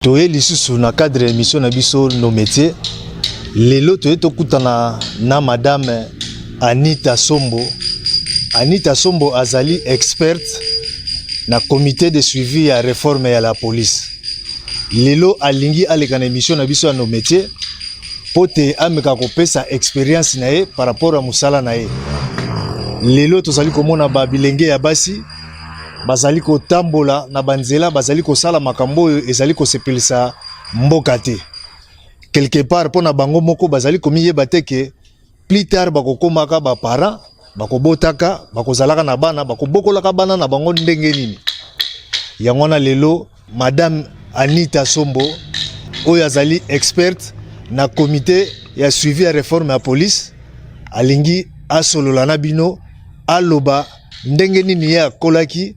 Toye lisusu na cadre émission na biso nos métiers. Lelo toye tokutana na madame Anita Sombo. Anita Sombo azali experte na comité de suivi ya réforme ya la police. Lelo alingi aleka na émission na biso ya nos métiers pote ameka kopesa expérience na ye par rapport à musala na ye. Lelo tozali komona ba bilenge ya basi bazali ko tambola na banzela bazali ko sala makambo ezali ko sepelisa mboka te. Quelque part pona bango moko bazali komiyeba te ke plus tard bakokomaka ba parents bakobotaka bakozalaka na bana bakobokolaka bana na bango ndenge nini. Yango na lelo madame Anita Sombo oyo azali experte na comité ya suivi ya réforme ya police alingi asolola na bino aloba ndenge nini ya kolaki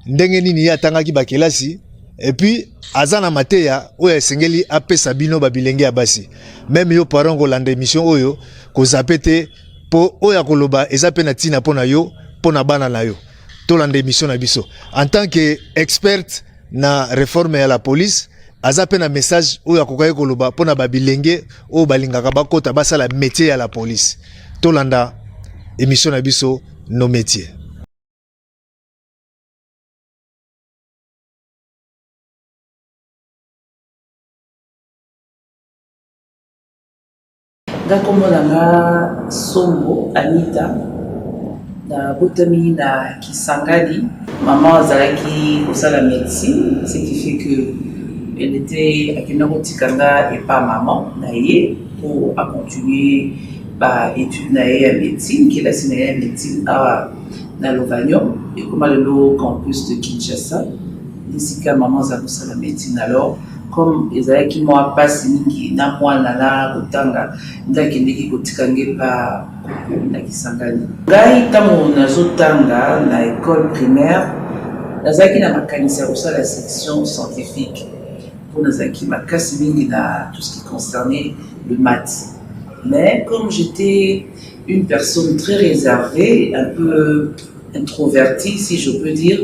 ndenge nini ya tangaki bakelasi et puis azana mateya oyo esengeli apesa bino babilenge ya basi même yo parent kolanda émission oyo kozapete po oyo koloba eza pe na tina pona yo pona bana na yo tolanda émission na biso en tant que experte na réforme ya la police aza pe na message oyo akokai koloba pona babilenge oyo balingaka bakota basala métier ya la police tolanda émission na biso nos métiers. Ndakomona Sombo Anita na botami na Kisangani. Maman azalaki kosala médecine, ce qui fait que elle était à Kinarotikanga et pas maman naie pour continuer ba étude naie à médecine qui est la médecine à na Lovanium et comme le campus de Kinshasa. Ici que maman a kosala médecine alors comme ezalaki moi pasi mingi na mwana na kotanga ndakendeki kotikange pa na Kisangani. Ngai tango nazotanga na école primaire nazalaki na makanisi ya kosala section scientifique pour nazalaki makasi mingi na tout ce qui concernait le maths. Mais comme j'étais une personne très réservée, un peu introvertie si je peux dire,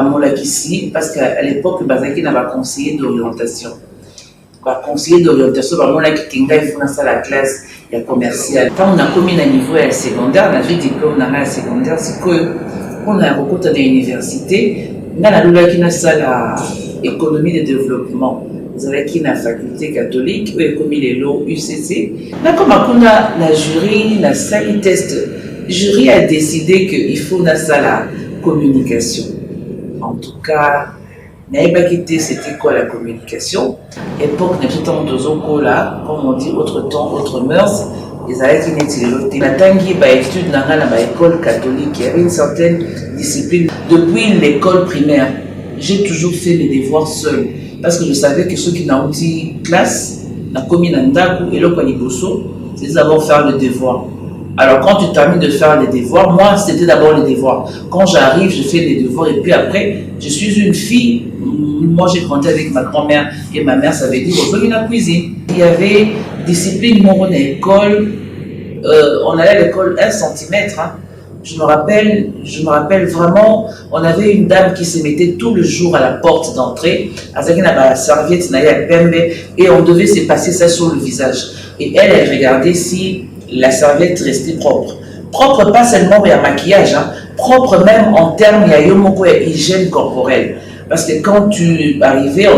molakisi parce qu'à l'époque bazaki na ba conseiller d'orientation molaki kinga ifuna ça la classe ya commercial quand on a commis na niveau ya secondaire na vie diplôme na secondaire c'est que on a rencontré à l'université na la lulaki na sala économie de développement zalaki na faculté catholique ou commis les lots UCC na comme akuna na jury na sali test jury a décidé que il faut na sala communication. En tout cas, c'était quoi la communication? Époque, là, comme on dit, autre temps, autre mœurs, ils avaient une étude. La tangi, étude dans la école catholique, il y avait une certaine discipline. Depuis l'école primaire, j'ai toujours fait les devoirs seul. Parce que je savais que ceux qui n'ont pas classe, la commune Ndaku et le Kwaniboso, c'est d'abord faire le devoir. Alors quand tu termines de faire les devoirs, moi c'était d'abord les devoirs. Quand j'arrive, je fais les devoirs et puis après, je suis une fille. Moi j'ai grandi avec ma grand-mère et ma mère savait dire on fait la cuisine. Il y avait discipline mon école. On allait à l'école 1 cm. Hein. Je me rappelle vraiment, on avait une dame qui se mettait tout le jour à la porte d'entrée, avec une serviette et on devait se passer ça sur le visage. Et elle regardait si la serviette restait propre. Propre pas seulement il y a maquillage, hein, propre même en termes d'hygiène corporelle. Parce que quand tu arrivais,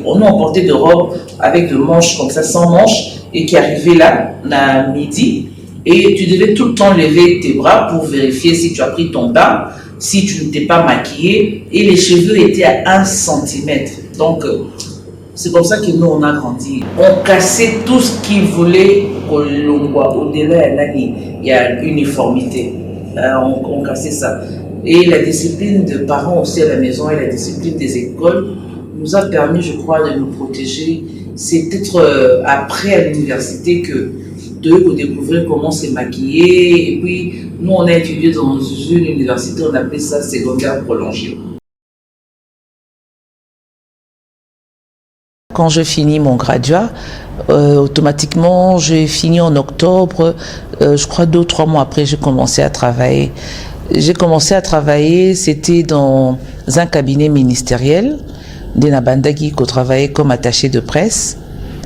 on portait des robes avec des manches comme ça, sans manches, et qui arrivaient là, à midi, et tu devais tout le temps lever tes bras pour vérifier si tu as pris ton bain, si tu ne t'es pas maquillé, et les cheveux étaient à 1 cm. Donc, c'est comme ça que nous, on a grandi. On cassait tout ce qui voulait au-delà, il y a l'uniformité. On cassait ça. Et la discipline de parents aussi à la maison et la discipline des écoles nous a permis, je crois, de nous protéger. C'est peut-être après à l'université que de découvrir comment se maquiller. Et puis, nous, on a étudié dans une université, on appelait ça secondaire prolongé. Quand je finis mon graduat, automatiquement, j'ai fini en octobre. Je crois 2 ou 3 mois après, j'ai commencé à travailler. C'était dans un cabinet ministériel de Nabandaki qui travaillait comme attaché de presse.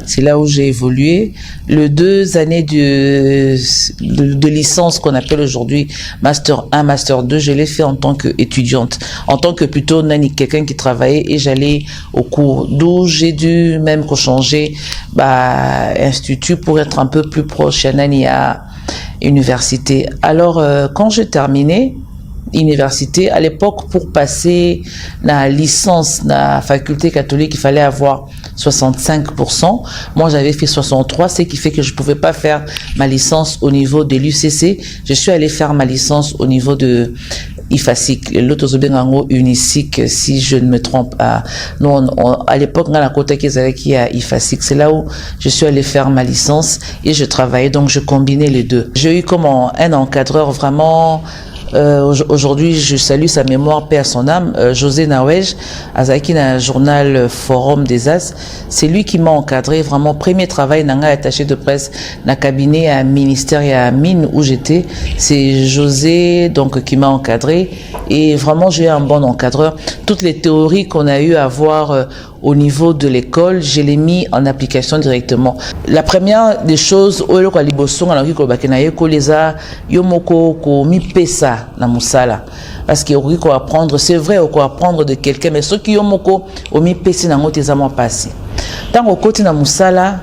C'est là où j'ai évolué. Les 2 années de licence qu'on appelle aujourd'hui Master 1, Master 2, je l'ai fait en tant qu'étudiante, en tant que plutôt quelqu'un qui travaillait et j'allais au cours. D'où j'ai dû même changer institut pour être un peu plus proche à université. Alors, quand j'ai terminé université, à l'époque, pour passer la licence dans la faculté catholique, il fallait avoir 65%. Moi, j'avais fait 63%, ce qui fait que je ne pouvais pas faire ma licence au niveau de l'UCC. Je suis allé faire ma licence au niveau de IFASIC, l'autosobengango unicique, si je ne me trompe. Nous, à l'époque, on a la côté qui a IFASIC. C'est là où je suis allé faire ma licence et je travaillais, donc je combinais les deux. J'ai eu comme un encadreur vraiment. Aujourd'hui, je salue sa mémoire, paix à son âme, José Nawej, Azaki dans le journal Forum des As. C'est lui qui m'a encadré, vraiment, premier travail, nanga attaché de presse, dans le cabinet à ministère et à mine où j'étais. C'est José, donc, qui m'a encadré. Et vraiment, j'ai eu un bon encadreur. Toutes les théories qu'on a eu à voir au niveau de l'école, je l'ai mis en application directement. La première des choses, na musala parce que on peut apprendre, c'est vrai, on peut apprendre de quelqu'un, mais ceux qui ont mis pesi na ngote za passé. Tant au côté na musala,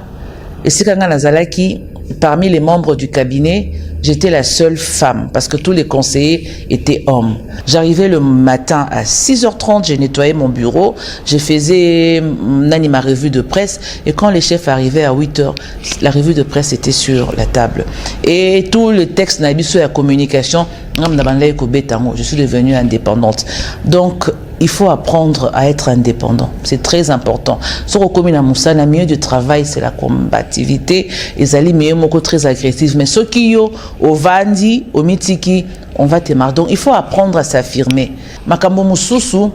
et c'est quand nazalaki parmi les membres du cabinet, j'étais la seule femme parce que tous les conseillers étaient hommes. J'arrivais le matin à 6h30, j'ai nettoyé mon bureau, je faisais ma revue de presse et quand les chefs arrivaient à 8h, la revue de presse était sur la table. Et tout le texte n'a sur la communication, je suis devenue indépendante. Donc, il faut apprendre à être indépendant. C'est très important. Sur le commune à Moussa, le milieu du travail, c'est la combativité. Les alliés sont très agressifs. Mais ceux qui sont au Vandi, au Mitiki, on va te marrer. Donc, il faut apprendre à s'affirmer. Makambo Moussousou,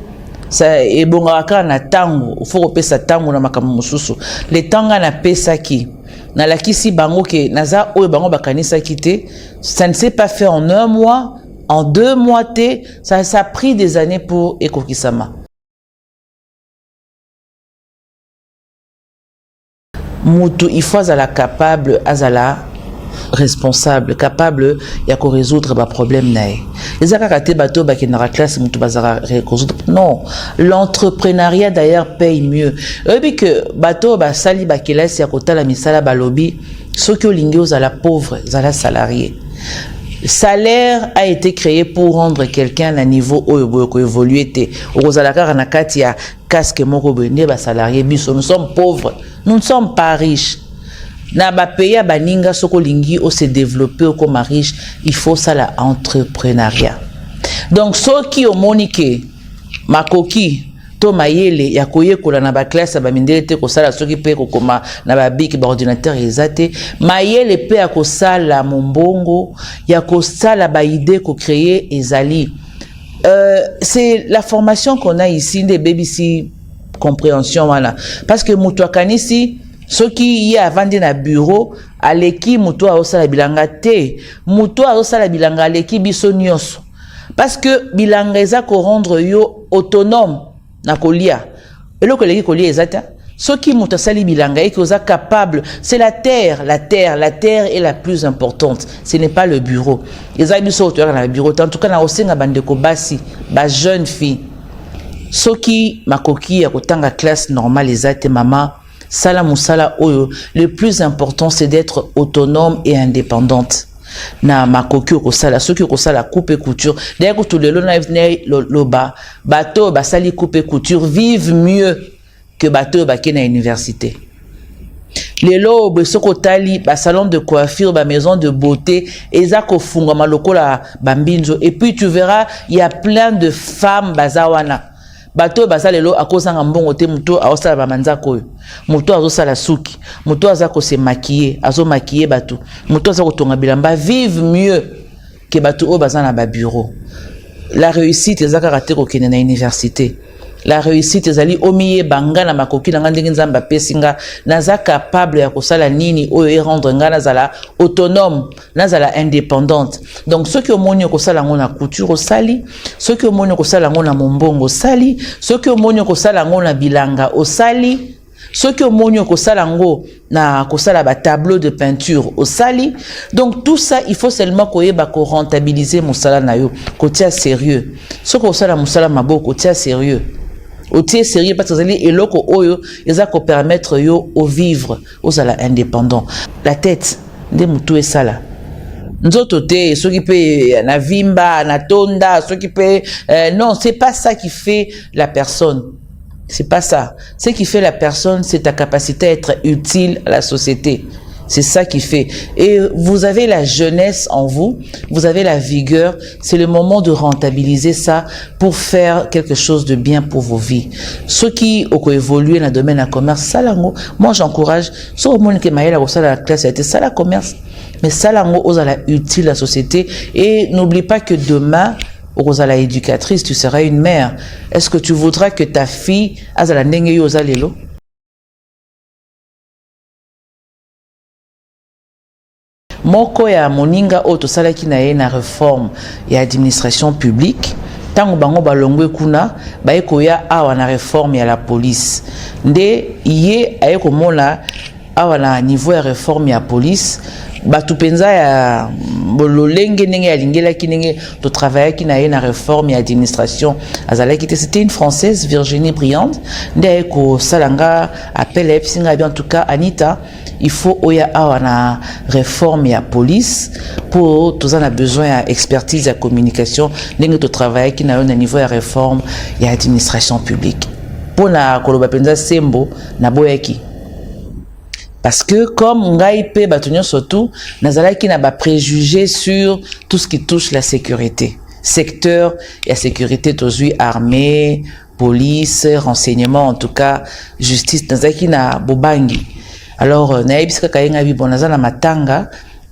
ça est bon à na tango. Il faut repérer sa tango na makambo Moussousou. Les tangas na pesa qui. Na la kisi bango ke naza o bango bakanisa kité. Ça ne s'est pas fait en 1 mois. En 2 mois, ça a pris des années pour Ekokisama. Moutou, il faut être capable, responsable, capable de résoudre les problèmes. Les akakate bateau qui dans la classe, moutou bazara résoudre. Non, l'entrepreneuriat d'ailleurs paye mieux. Et puis que bateau sali bakela si akota la misala balobi, ceux qui ont lingé à la pauvre, à la salarié. Salaire a été créé pour rendre quelqu'un à niveau où évoluer. Nous sommes pauvres, nous ne sommes pas riches. Na ba pays baninga soko lingi o se développer comme riche, il faut ça l'entrepreneuriat. Donc ceux qui ont moniqué makoki to mayele ya koyekola na ba classe ba mindele te ko sala soki pe ko koma na ba bik ba ordinateur ezate mayele pe ya ko sala mombongo ya ko sala ba idée ko créer ezali. C'est la formation qu'on a ici des BBC compréhension voilà parce que muto kanisi ceux qui y a vendu na bureau aleki muto a osala bilanga te muto a osala bilanga aleki biso nyonso parce que bilanga eza ko rendre yo autonome na kolia eloko leki kolia ezata ceux qui muto sali bilanga et qui sont capable c'est la terre est la plus importante, ce n'est pas le bureau. Les amis sont autour dans le bureau en tout cas na osenga bandeko basi ba jeune fille ceux qui makoki ya kotanga classe normale ezate mama sala musala oyo le plus important c'est d'être autonome et indépendante. Na makoki ko sala ceux qui ko sala coupe et couture d'ailleurs tout le loba bateau basali coupe et couture vivent mieux que bateau ba na université. Les lobes soko tali ba salon de coiffure ba maison de beauté ezako funga malokola bambinzo et puis tu verras il y a plein de femmes bazawana bateau basalelo akozanga mbongo te muto aosala ba manzako muto azosala suki muto azako se maquiller azo maquiller bateau muto azako tonga bilamba vivent mieux que bateau o bazana ba bureau. La réussite ezaka raté ko kene na université la réussite ezali omiye banga na makoki na ngandenge nzamba pesinga naza capable ya kosala nini oyo e rendre nga nazala autonome nazala indépendante. Donc ceux qui omoni kosala ngo na couture osali, ceux qui omoni kosala ngo na mombongo osali, ceux qui omoni kosala ngo na bilanga osali, ceux qui omoni kosala ngo na kosala ba tableau de peinture osali. Donc tout ça il faut seulement koyeba ko rentabiliser musala na yo, ko tia sérieux. Ceux qui osala musala maboko tia sérieux. Au tia sérieux parce que zali eloko oyo eza ko permettre yo au vivre aux ala indépendant. La tête de mutu esala. Nzoto te ceux qui peut na vimba na tonda ceux qui peut non, c'est pas ça qui fait la personne. C'est pas ça. Ce qui fait la personne, c'est ta capacité à être utile à la société. C'est ça qui fait. Et vous avez la jeunesse en vous, vous avez la vigueur. C'est le moment de rentabiliser ça pour faire quelque chose de bien pour vos vies. Ceux qui ont évolué dans le domaine du commerce, ça lango. Moi, j'encourage. Ceux au monde qui m'a la la classe, c'était ça la commerce. Mais ça lango, aux ala utile à la société. Et n'oublie pas que demain, Rosala éducatrice, tu seras une mère. Est-ce que tu voudras que ta fille azala ndenge yo ozalelo? Moko ya moninga oto salaki na ye na réforme ya administration publique. Tango bango balongwe kuna ba ekoya awa na réforme ya la police. Nde ye ayeko mona awa na niveau ya réforme ya police. Batu penza ya bololenge nenge ya lingela ki nenge to travailler ki na ye na réforme et administration azala ki c'était une française Virginie Briand nde ko salanga appel epsinga bien en tout cas Anita il faut oya awa na réforme ya police pour tous on a besoin ya expertise ya communication nenge to travailler ki na yo na niveau ya réforme et administration publique pour na koloba penza sembo na boyaki. Parce que comme ngai pe batunyo surtout nazala ki na ba préjugés sur tout ce qui touche la sécurité. Secteur et sécurité tozui armée, police, renseignement en tout cas, justice nazala ki na bobangi. Alors na yebisika kayenga bi bon nazala matanga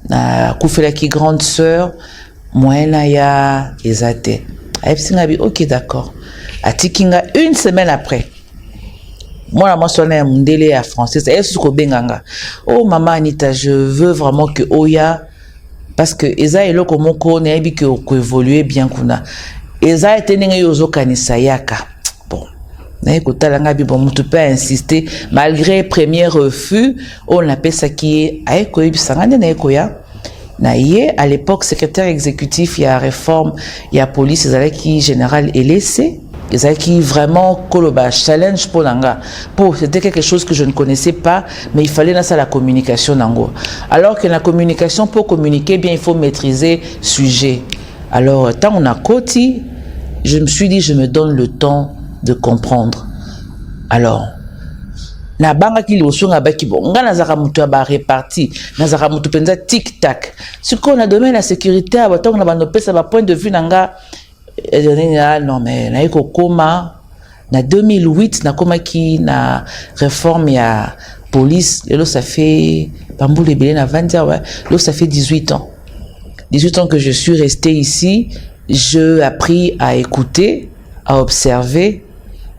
na kufela ki grande sœur moyena ya ezate. Ayebisika bi OK d'accord. Atikinga une semaine après. Moi, moi, je suis mundele à française. Est-ce que benganga? Oh, maman Anita, je veux vraiment que Oya, parce que Eza et loko moko ne ebi que évoluer bien kuna. Eza était n'engue yozo kanisa yaka. Bon, na écoute langa bi bon, tu peux insister malgré premier refus. On appelle ça qui est aeko ebi sangane na ekoya. Na ye à l'époque secrétaire exécutif il y a réforme il y a police Eza qui général et laissé. C'est qui vraiment koloba challenge pour l'anga. Pour c'était quelque chose que je ne connaissais pas, mais il fallait dans ça la communication nango. Alors que la communication pour communiquer bien, il faut maîtriser sujet. Alors tant on a côté, je me suis dit je me donne le temps de comprendre. Alors na banga ki libosunga baki bon nga nazaka mutu ba réparti nazaka mutu penza tic tac. Ce qu'on a donné la sécurité à bato na bano pesa ba point de vue nanga. Non mais na eko koma na 2008 na koma ki na réforme ya police et là ça fait bamboule belé na 20 ans ouais là ça fait 18 ans que je suis resté ici. J'ai appris à écouter, à observer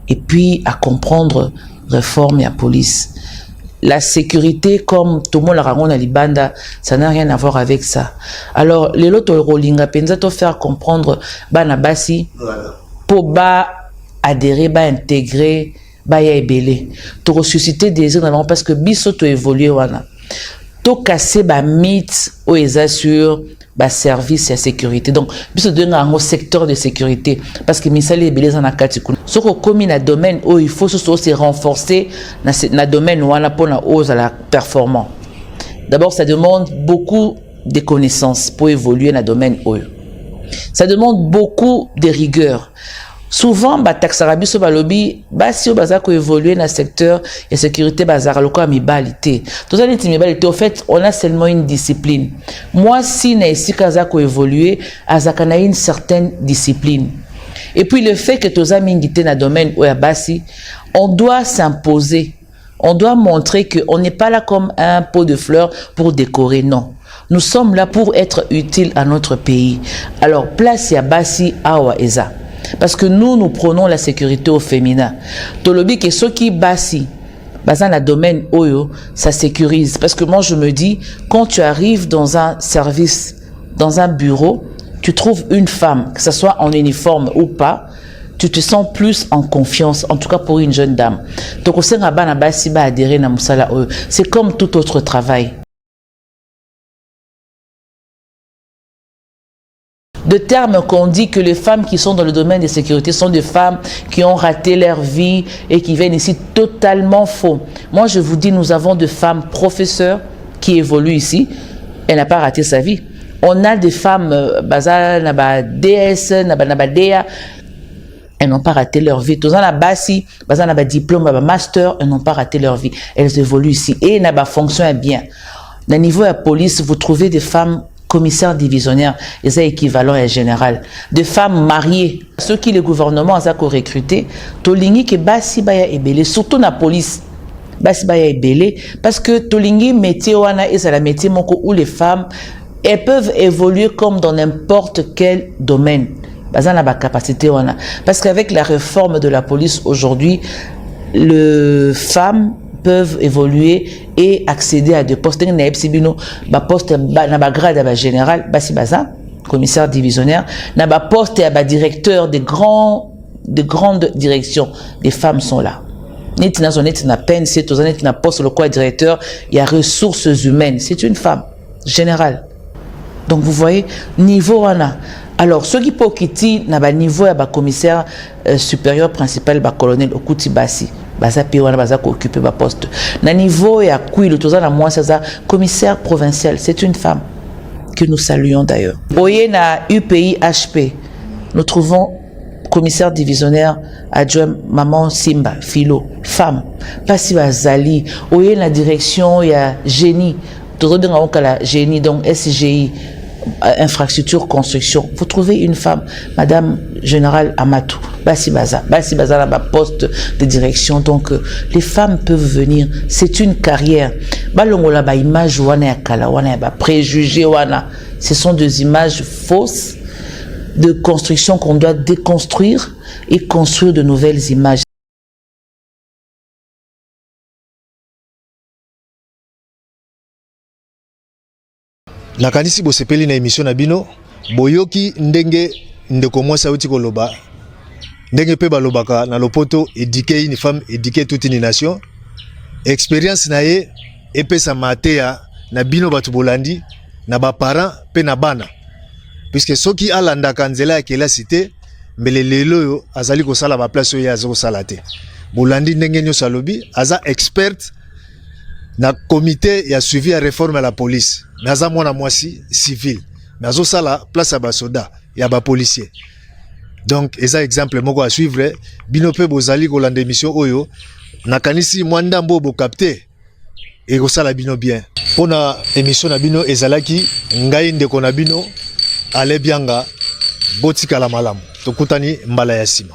et puis à comprendre réforme ya police. La sécurité, comme tout le monde l'a raconté à Libanda, ça n'a rien à voir avec ça. Alors, les loto rollinga penza to faire comprendre bana basi pour ba adhérer, ba intégrer, ba ya ebele. To ressusciter des éléments parce que biso to évoluer wana. To casser ba mythe au eza sur ba service et sécurité. Donc, biso de un secteur de sécurité parce que misali ebele na kati kuna. Soko komi na domaine où il faut se renforcer na domaine wana pour na ose à la performant. D'abord, ça demande beaucoup de connaissances pour évoluer dans le domaine où. Ça demande beaucoup de rigueur. Souvent, taxarabi so balobi, si on bazar ko évoluer dans le secteur et sécurité bazar loko amibalité. Tout ça l'imibalité au fait, on a seulement une discipline. Moi si na ici kaza ko évoluer, azakana une certaine discipline. Et puis le fait que tous amis ngité na domaine où basi, on doit s'imposer. On doit montrer que on n'est pas là comme un pot de fleurs pour décorer, non. Nous sommes là pour être utiles à notre pays. Alors place ya basi awa eza. Parce que nous prenons la sécurité au féminin. Tolobi que ceux qui bassi, dans le domaine Oyo, ça sécurise. Parce que moi, je me dis, quand tu arrives dans un service, dans un bureau, tu trouves une femme, que ce soit en uniforme ou pas, tu te sens plus en confiance, en tout cas pour une jeune dame. Donc, c'est comme tout autre travail. De termes qu'on dit que les femmes qui sont dans le domaine de sécurité sont des femmes qui ont raté leur vie et qui viennent ici, totalement faux. Moi, je vous dis, nous avons des femmes professeurs qui évoluent ici. Elle n'a pas raté sa vie. On a des femmes, DS, DEA, elles n'ont pas raté leur vie. Tous en bassi, diplôme, master, elles n'ont pas raté leur vie. Elles évoluent ici. Et elles fonctionnent bien. Au niveau de la police, vous trouvez des femmes commissaires divisionnaires, et c'est équivalent à général. Des femmes mariées, ceux qui le gouvernement a recruté, tolingi que basi baya ebele, surtout la police. Basi baya ebele, parce que tolingi métier wana et c'est la métier moko où les femmes, elles peuvent évoluer comme dans n'importe quel domaine. Parce qu'avec la réforme de la police aujourd'hui, les femmes peuvent évoluer et accéder à des postes. Poste grade général, commissaire divisionnaire, poste directeur de grandes directions. Les femmes sont là. Il y a poste le quoi directeur, il y a ressources humaines. C'est une femme générale. Donc vous voyez, niveau wana. Alors, ceux qui peuvent quitter n'a niveau à commissaire supérieur principal, colonel Okuti Bassi, baza piwana baza occuper ba poste. Na niveau ya kui le toza na moi ça commissaire provincial, c'est une femme que nous saluons d'ailleurs. Oye na UPI HP, nous trouvons commissaire divisionnaire adjoint maman Simba Philo, femme. Pasi bazali, oye na direction ya génie. La génie, donc SGI, infrastructure, construction. Vous trouvez une femme, Madame Générale Amatou, Bassi Baza là, poste de direction. Donc, les femmes peuvent venir. C'est une carrière. Balongola ba image wana ya kala wana ba préjugés wana. Ce sont des images fausses de construction qu'on doit déconstruire et construire de nouvelles images. Nakanisi bosepeli na émission na bino boyoki ndenge ndeko mwasa uti koloba ndenge pe balobaka na lopoto éduquer une femme éduquer toute une nation expérience na ye epesa mateya na bino batu bolandi na ba parents pe na bana puisque soki alandaka nzela ya kelasi te mbele lelo yo azali kosala ba place yo azo kosala te bolandi ndenge nyoso alobi aza expert na comité ya suivi ya réforme à la police naza mwana mwasi civil nazo sala place ya basoda ya ba policier donc eza exemple moko à suivre bino pe bozali kolanda émission oyo nakanisi mwanda mbobo capté et kosala bino bien pona émission na bino ezalaki ngai ndeko na bino ale bianga botika la malamu tokutani mbala ya sima.